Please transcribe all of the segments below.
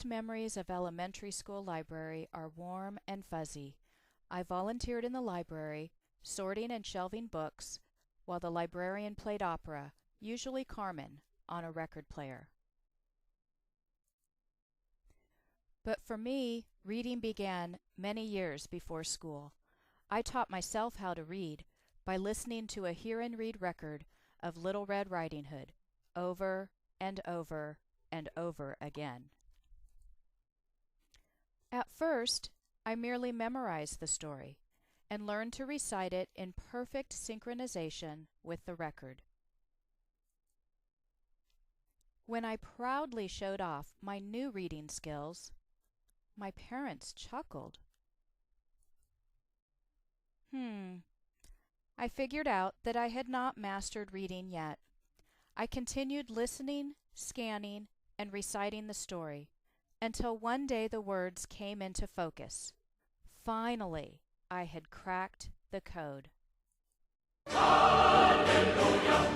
earliest memories of elementary school library are warm and fuzzy. I volunteered in the library, sorting and shelving books, while the librarian played opera, usually Carmen, on a record player. But for me, reading began many years before school. I taught myself how to read by listening to a hear and read record of Little Red Riding Hood over and over and over again. At first, I merely memorized the story and learned to recite it in perfect synchronization with the record. When I proudly showed off my new reading skills, my parents chuckled. I figured out that I had not mastered reading yet. I continued listening, scanning, and reciting the story until one day the words came into focus. Finally, I had cracked the code. Hallelujah!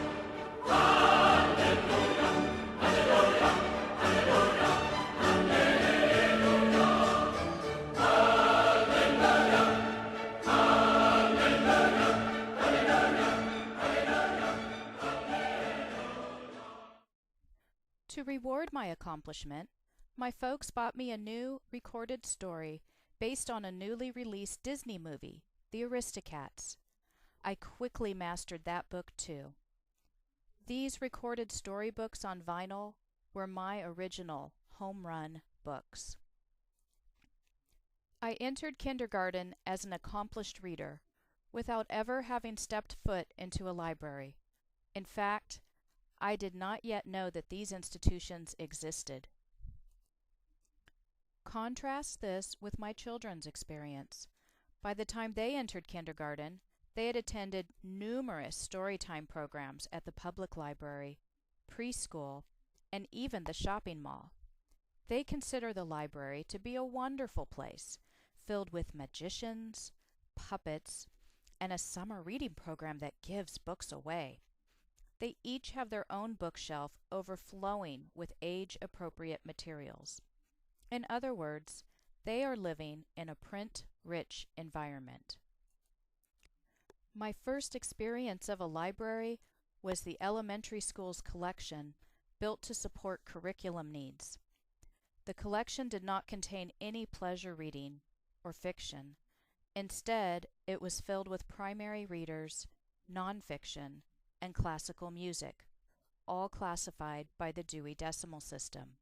Hallelujah! Hallelujah! Hallelujah! To reward my accomplishment, my folks bought me a new recorded story based on a newly released Disney movie, The Aristocats. I quickly mastered that book too. These recorded storybooks on vinyl were my original home run books. I entered kindergarten as an accomplished reader without ever having stepped foot into a library. In fact, I did not yet know that these institutions existed. Contrast this with my children's experience. By the time they entered kindergarten, they had attended numerous storytime programs at the public library, preschool, and even the shopping mall. They consider the library to be a wonderful place, filled with magicians, puppets, and a summer reading program that gives books away. They each have their own bookshelf overflowing with age-appropriate materials. In other words, they are living in a print-rich environment. My first experience of a library was the elementary school's collection built to support curriculum needs. The collection did not contain any pleasure reading or fiction. Instead, it was filled with primary readers, nonfiction, and classical music, all classified by the Dewey Decimal System.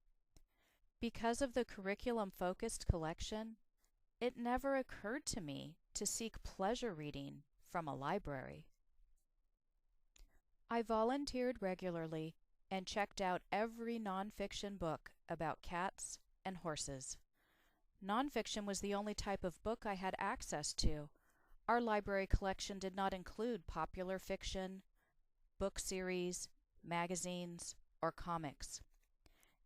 Because of the curriculum-focused collection, it never occurred to me to seek pleasure reading from a library. I volunteered regularly and checked out every nonfiction book about cats and horses. Nonfiction was the only type of book I had access to. Our library collection did not include popular fiction, book series, magazines, or comics.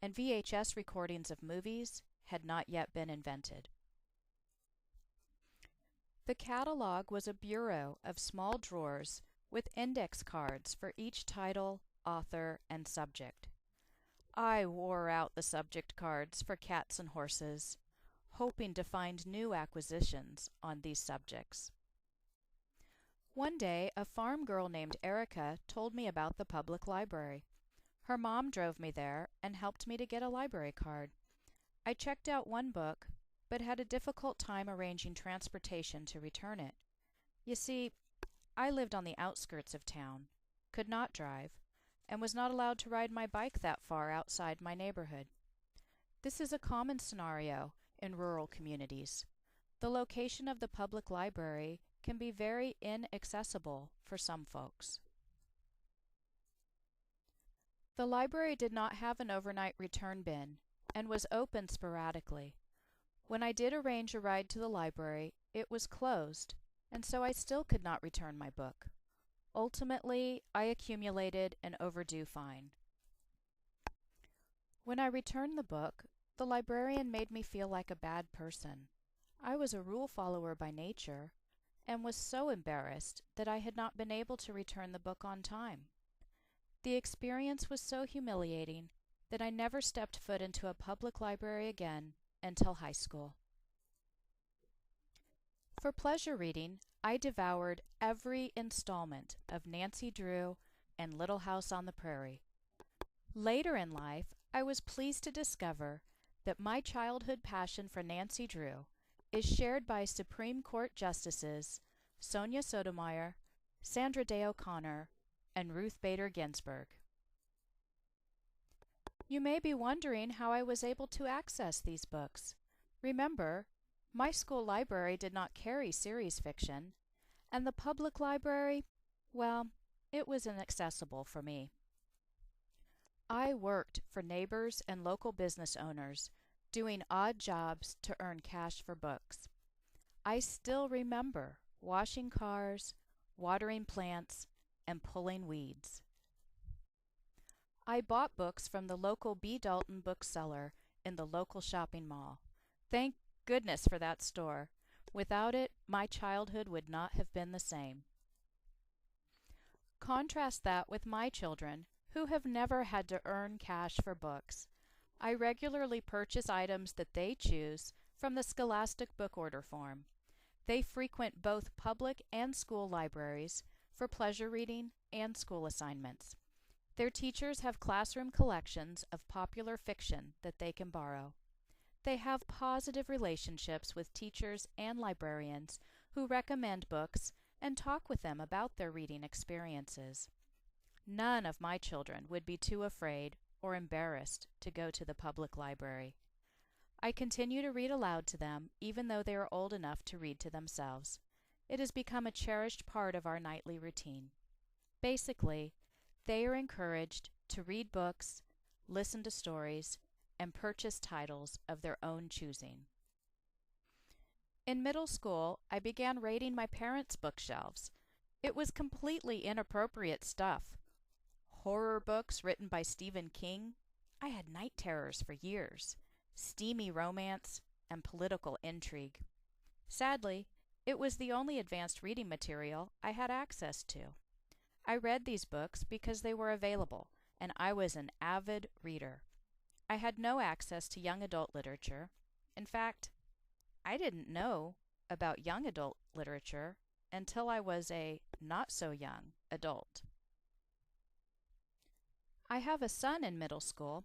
And VHS recordings of movies had not yet been invented. The catalog was a bureau of small drawers with index cards for each title, author, and subject. I wore out the subject cards for cats and horses, hoping to find new acquisitions on these subjects. One day, a farm girl named Erica told me about the public library. Her mom drove me there and helped me to get a library card. I checked out one book, but had a difficult time arranging transportation to return it. You see, I lived on the outskirts of town, could not drive, and was not allowed to ride my bike that far outside my neighborhood. This is a common scenario in rural communities. The location of the public library can be very inaccessible for some folks. The library did not have an overnight return bin and was open sporadically. When I did arrange a ride to the library, it was closed, and so I still could not return my book. Ultimately, I accumulated an overdue fine. When I returned the book, the librarian made me feel like a bad person. I was a rule follower by nature, and was so embarrassed that I had not been able to return the book on time. The experience was so humiliating that I never stepped foot into a public library again until high school. For pleasure reading, I devoured every installment of Nancy Drew and Little House on the Prairie. Later in life, I was pleased to discover that my childhood passion for Nancy Drew is shared by Supreme Court Justices Sonia Sotomayor, Sandra Day O'Connor, and Ruth Bader Ginsburg. You may be wondering how I was able to access these books. Remember, my school library did not carry series fiction, and the public library, well, it was inaccessible for me. I worked for neighbors and local business owners, doing odd jobs to earn cash for books. I still remember washing cars, watering plants, and pulling weeds. I bought books from the local B.Dalton bookseller in the local shopping mall. Thank goodness for that store. Without it, my childhood would not have been the same. Contrast that with my children, who have never had to earn cash for books. I regularly purchase items that they choose from the Scholastic book order form. They frequent both public and school libraries for pleasure reading and school assignments. Their teachers have classroom collections of popular fiction that they can borrow. They have positive relationships with teachers and librarians who recommend books and talk with them about their reading experiences. None of my children would be too afraid or embarrassed to go to the public library. I continue to read aloud to them even though they are old enough to read to themselves. It has become a cherished part of our nightly routine. Basically, they are encouraged to read books, listen to stories, and purchase titles of their own choosing. In middle school, I began raiding my parents' bookshelves. It was completely inappropriate stuff. Horror books written by Stephen King. I had night terrors for years. Steamy romance and political intrigue. Sadly, it was the only advanced reading material I had access to. I read these books because they were available, and I was an avid reader. I had no access to young adult literature. In fact, I didn't know about young adult literature until I was a not-so-young adult. I have a son in middle school.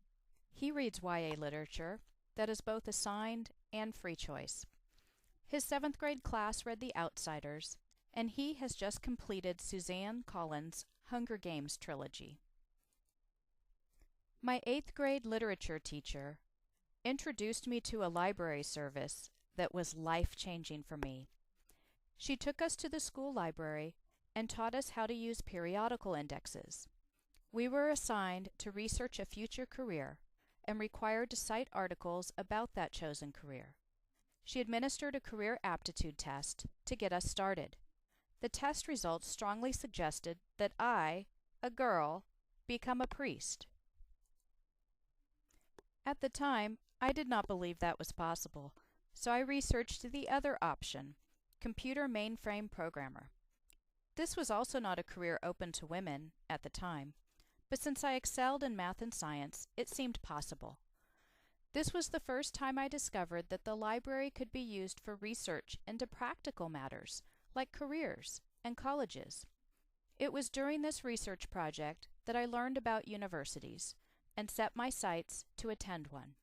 He reads YA literature that is both assigned and free choice. His 7th grade class read The Outsiders, and he has just completed Suzanne Collins' Hunger Games trilogy. My 8th grade literature teacher introduced me to a library service that was life-changing for me. She took us to the school library and taught us how to use periodical indexes. We were assigned to research a future career and required to cite articles about that chosen career. She administered a career aptitude test to get us started. The test results strongly suggested that I, a girl, become a priest. At the time, I did not believe that was possible, so I researched the other option, computer mainframe programmer. This was also not a career open to women at the time, but since I excelled in math and science, it seemed possible. This was the first time I discovered that the library could be used for research into practical matters, like careers and colleges. It was during this research project that I learned about universities and set my sights to attend one.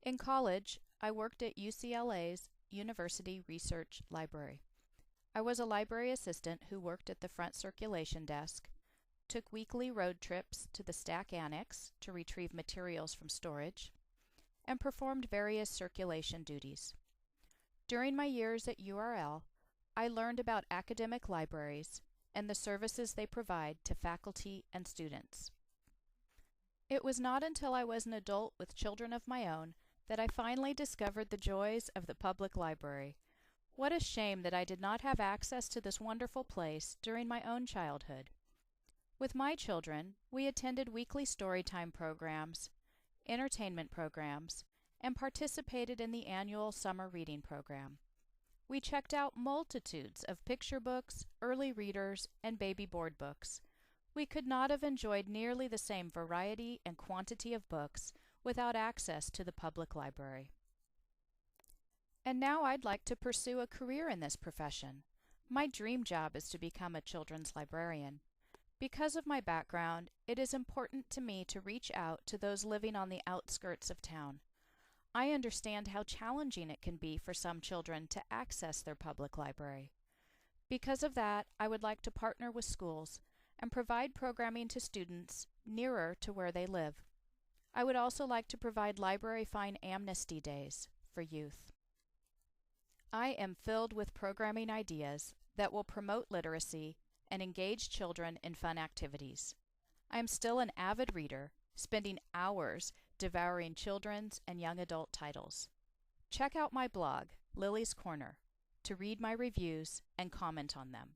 In college, I worked at UCLA's University Research Library. I was a library assistant who worked at the front circulation desk, took weekly road trips to the Stack Annex to retrieve materials from storage, and performed various circulation duties. During my years at URL, I learned about academic libraries and the services they provide to faculty and students. It was not until I was an adult with children of my own that I finally discovered the joys of the public library. What a shame that I did not have access to this wonderful place during my own childhood. With my children, we attended weekly storytime programs, entertainment programs, and participated in the annual summer reading program. We checked out multitudes of picture books, early readers, and baby board books. We could not have enjoyed nearly the same variety and quantity of books without access to the public library. And now I'd like to pursue a career in this profession. My dream job is to become a children's librarian. Because of my background, it is important to me to reach out to those living on the outskirts of town. I understand how challenging it can be for some children to access their public library. Because of that, I would like to partner with schools and provide programming to students nearer to where they live. I would also like to provide library fine amnesty days for youth. I am filled with programming ideas that will promote literacy and engage children in fun activities. I am still an avid reader, spending hours devouring children's and young adult titles. Check out my blog, Lily's Corner, to read my reviews and comment on them.